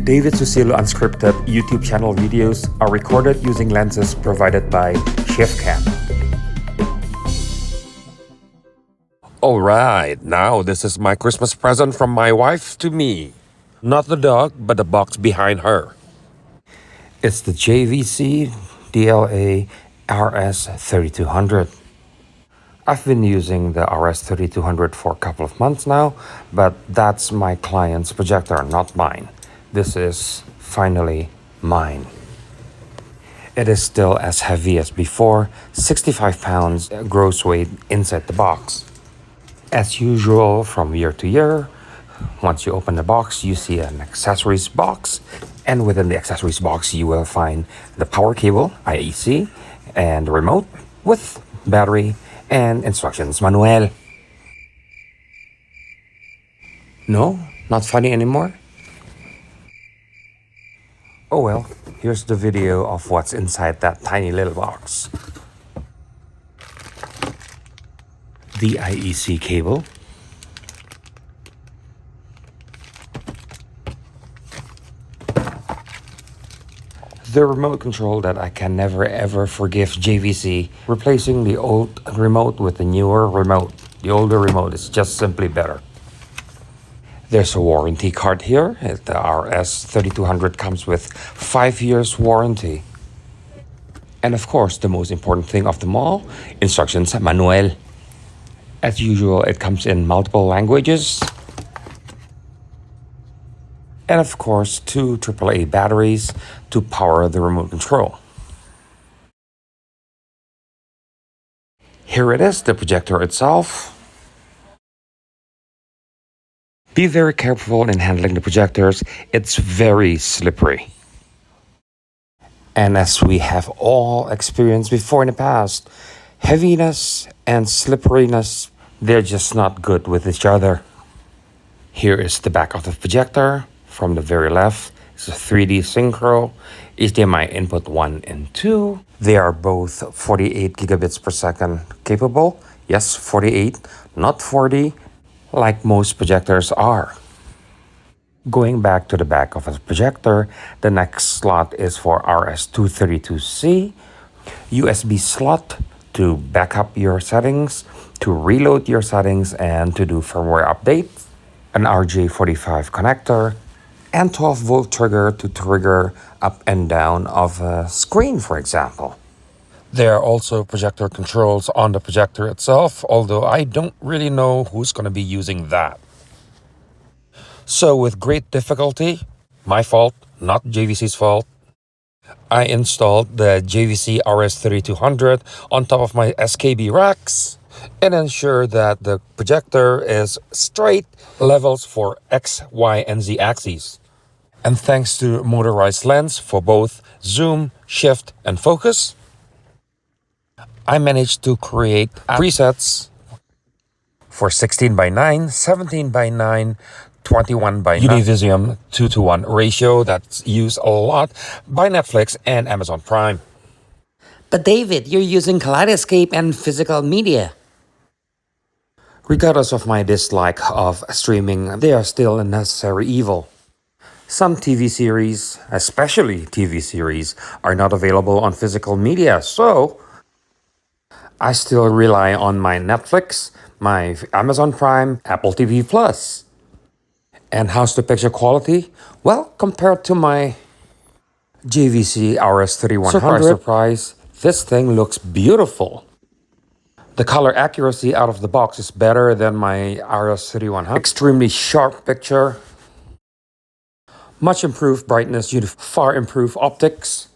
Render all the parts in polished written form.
David Susilo Unscripted YouTube channel videos are recorded using lenses provided by ShiftCam. Alright, now this is my Christmas present from my wife to me. Not the dog, but the box behind her. It's the JVC DLA RS3200. I've been using the RS3200 for a couple of months now, but that's my client's projector, not mine. This is finally mine. It is still as heavy as before, 65 pounds gross weight inside the box. As usual from year to year, once you open the box, you see an accessories box, and within the accessories box, you will find the power cable, IEC, and the remote with battery and instructions manual. No? Not funny anymore? Oh well, here's the video of what's inside that tiny little box. The IEC cable. The remote control that I can never ever forgive JVC, replacing the old remote with the newer remote. The older remote is just simply better. There's a warranty card here. The RS3200 comes with 5 years warranty. And of course, the most important thing of them all, instructions manual. As usual, it comes in multiple languages. And of course, 2 AAA batteries to power the remote control. Here it is, the projector itself. Be very careful in handling the projectors. It's very slippery. And as we have all experienced before in the past, heaviness and slipperiness, they're just not good with each other. Here is the back of the projector. From the very left, it's a 3D synchro, HDMI input 1 and 2. They are both 48 gigabits per second capable. Yes, 48, not 40, like most projectors are. Going back to the back of the projector, the next slot is for RS232C, USB slot to back up your settings, to reload your settings, and to do firmware updates, an RJ45 connector, and 12-volt trigger to trigger up and down of a screen, for example. There are also projector controls on the projector itself, although I don't really know who's going to be using that. So with great difficulty, my fault, not JVC's fault, I installed the JVC RS3200 on top of my SKB racks and ensure that the projector is straight levels for X, Y, and Z axes. And thanks to motorized lens for both zoom, shift, and focus, I managed to create presets for 16:9, 17:9, 21:9 Univision 2:1 ratio that's used a lot by Netflix and Amazon Prime. But David, you're using Kaleidoscope and physical media. Regardless of my dislike of streaming, they are still a necessary evil. Some TV series, especially TV series, are not available on physical media, so I still rely on my Netflix, my Amazon Prime, Apple TV Plus. And how's the picture quality? Well, compared to my JVC RS3100, surprise, this thing looks beautiful. The color accuracy out of the box is better than my RS3100. Extremely sharp picture. Much improved brightness, far improved optics.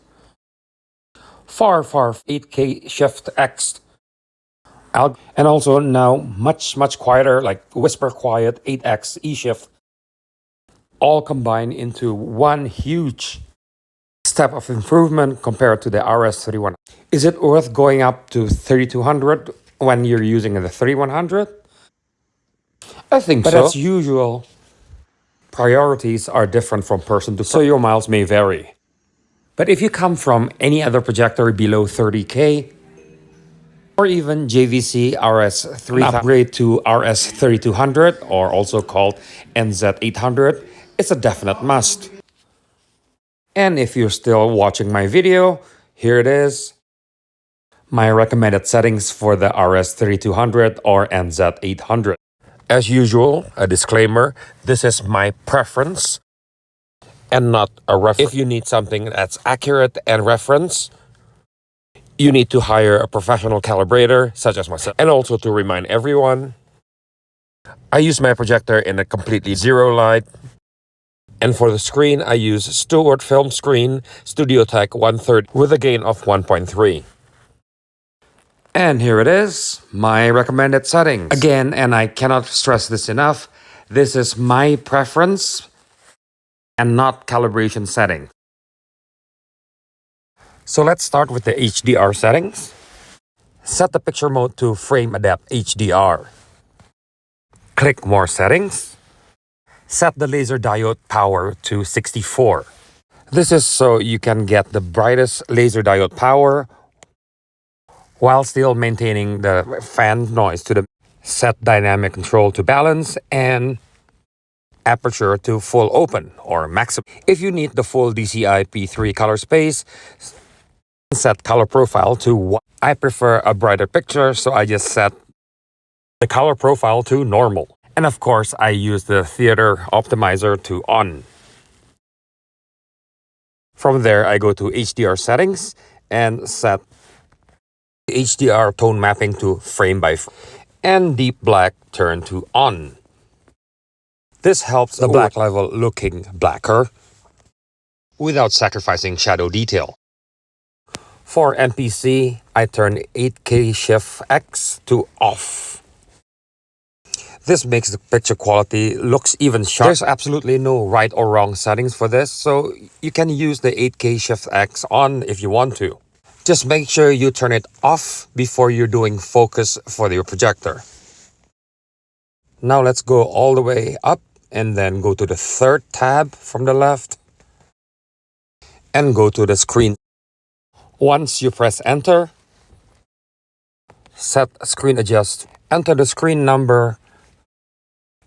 Far 8K Shift X. And also now much quieter, like whisper quiet 8X E-Shift. All combined into one huge step of improvement compared to the RS3100. Is it worth going up to 3200 when you're using the 3100? I think so. But as usual, priorities are different from person to person, so your miles may vary. But if you come from any other projector below 30K, or even JVC RS300, upgrade to RS3200, or also called NZ800, it's a definite must. And if you're still watching my video, here it is. My recommended settings for the RS3200 or NZ800. As usual, a disclaimer, this is my preference and not a reference. If you need something that's accurate and reference, you need to hire a professional calibrator such as myself. And also to remind everyone, I use my projector in a completely zero light. And for the screen, I use Stewart Film Screen Studio Tech 1/3 with a gain of 1.3. And here it is, my recommended settings. Again, and I cannot stress this enough, this is my preference and not calibration setting. So let's start with the HDR settings. Set the picture mode to Frame Adapt HDR. Click More Settings. Set the laser diode power to 64. This is so you can get the brightest laser diode power while still maintaining the fan noise to the set dynamic control to balance and aperture to full open or maximum. If you need the full DCI P3 color space, set color profile to 1. I prefer a brighter picture, so I just set the color profile to normal. And of course, I use the theater optimizer to on. From there, I go to HDR settings and set HDR tone mapping to frame by frame and deep black turn to on. This helps the black level looking blacker without sacrificing shadow detail. For MPC, I turn 8K Shift X to off. This makes the picture quality looks even sharper. There's absolutely no right or wrong settings for this, so you can use the 8K Shift X on if you want to. Just make sure you turn it off before you're doing focus for your projector. Now let's go all the way up and then go to the third tab from the left and go to the screen. Once you press enter, set screen adjust, enter the screen number,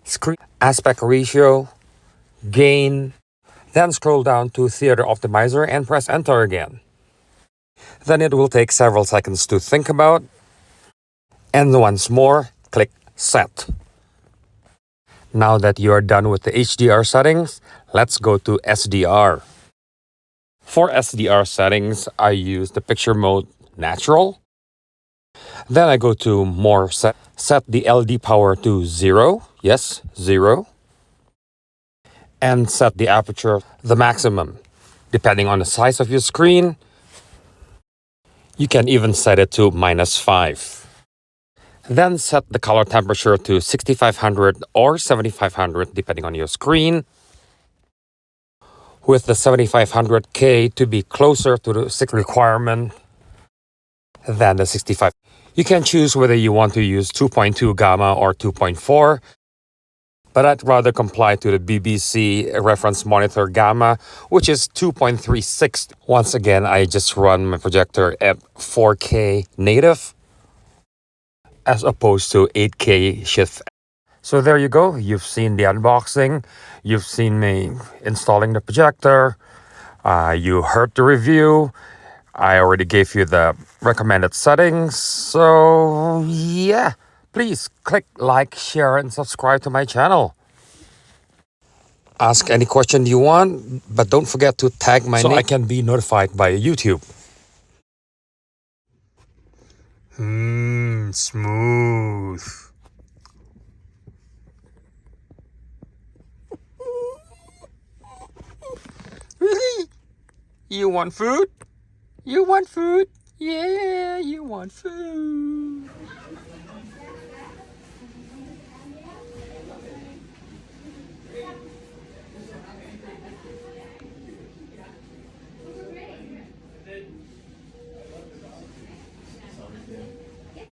screen aspect ratio, gain, then scroll down to theater optimizer and press enter again. Then it will take several seconds to think about. And once more, click Set. Now that you are done with the HDR settings, let's go to SDR. For SDR settings, I use the picture mode Natural. Then I go to More Set. Set the LD power to 0. Yes, 0. And set the aperture the maximum. Depending on the size of your screen, you can even set it to -5. Then set the color temperature to 6500 or 7500 depending on your screen, with the 7500K to be closer to the 6 requirement than the 65. You can choose whether you want to use 2.2 gamma or 2.4, but I'd rather comply to the BBC reference monitor gamma, which is 2.36. Once again, I just run my projector at 4K native as opposed to 8K shift. So there you go. You've seen the unboxing. You've seen me installing the projector. You heard the review. I already gave you the recommended settings. So yeah, please click like, share, and subscribe to my channel. Ask any question you want, but don't forget to tag my name so I can be notified by YouTube. Smooth. Really? You want food? You want food? Yeah, you want food.